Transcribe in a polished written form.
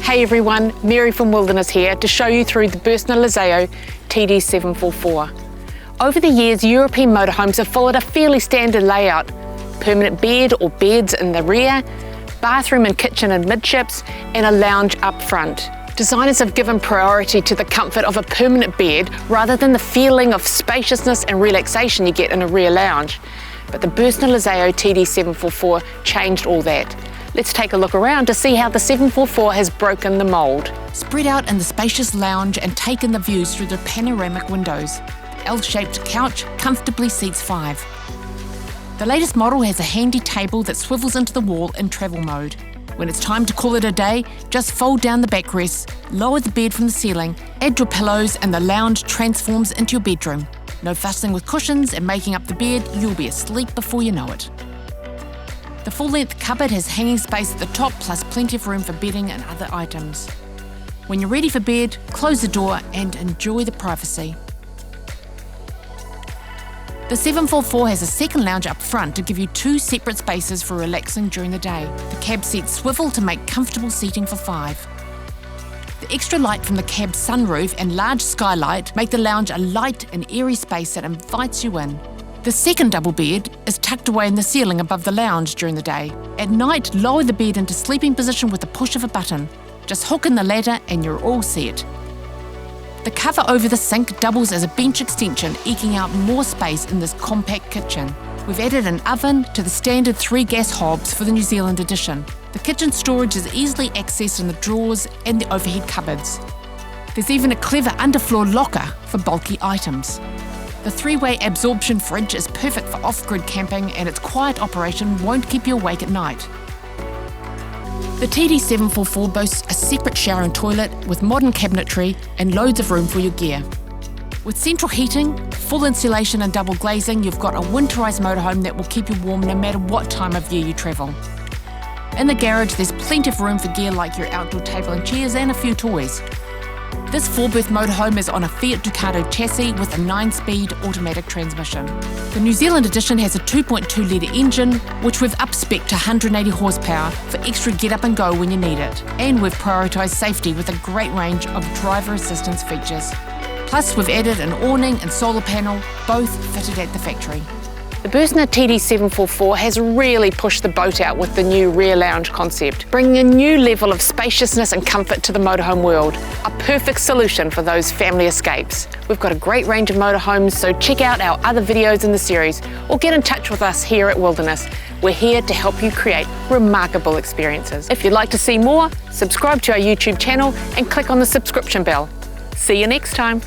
Hey everyone, Mary from Wilderness here to show you through the Bürstner Lizeo TD744. Over the years, European motorhomes have followed a fairly standard layout. Permanent bed or beds in the rear, bathroom and kitchen in midships, and a lounge up front. Designers have given priority to the comfort of a permanent bed rather than the feeling of spaciousness and relaxation you get in a rear lounge. But the Bürstner Lizeo TD744 changed all that. Let's take a look around to see how the 744 has broken the mould. Spread out in the spacious lounge and take in the views through the panoramic windows. The L-shaped couch comfortably seats 5. The latest model has a handy table that swivels into the wall in travel mode. When it's time to call it a day, just fold down the backrest, lower the bed from the ceiling, add your pillows, and the lounge transforms into your bedroom. No fussing with cushions and making up the bed, you'll be asleep before you know it. The full-length cupboard has hanging space at the top plus plenty of room for bedding and other items. When you're ready for bed, close the door and enjoy the privacy. The 744 has a second lounge up front to give you 2 separate spaces for relaxing during the day. The cab seats swivel to make comfortable seating for 5. The extra light from the cab's sunroof and large skylight make the lounge a light and airy space that invites you in. The second double bed is tucked away in the ceiling above the lounge during the day. At night, lower the bed into sleeping position with the push of a button. Just hook in the ladder and you're all set. The cover over the sink doubles as a bench extension, eking out more space in this compact kitchen. We've added an oven to the standard 3 gas hobs for the New Zealand edition. The kitchen storage is easily accessed in the drawers and the overhead cupboards. There's even a clever underfloor locker for bulky items. The 3-way absorption fridge is perfect for off-grid camping and its quiet operation won't keep you awake at night. The TD744 boasts a separate shower and toilet with modern cabinetry and loads of room for your gear. With central heating, full insulation and double glazing, you've got a winterised motorhome that will keep you warm no matter what time of year you travel. In the garage, there's plenty of room for gear like your outdoor table and chairs and a few toys. This 4-berth motorhome is on a Fiat Ducato chassis with a 9-speed automatic transmission. The New Zealand edition has a 2.2-litre engine, which we've up-spec'd to 180 horsepower for extra get up and go when you need it. And we've prioritised safety with a great range of driver assistance features. Plus, we've added an awning and solar panel, both fitted at the factory. The Bürstner TD744 has really pushed the boat out with the new rear lounge concept, bringing a new level of spaciousness and comfort to the motorhome world. A perfect solution for those family escapes. We've got a great range of motorhomes, so check out our other videos in the series or get in touch with us here at Wilderness. We're here to help you create remarkable experiences. If you'd like to see more, subscribe to our YouTube channel and click on the subscription bell. See you next time.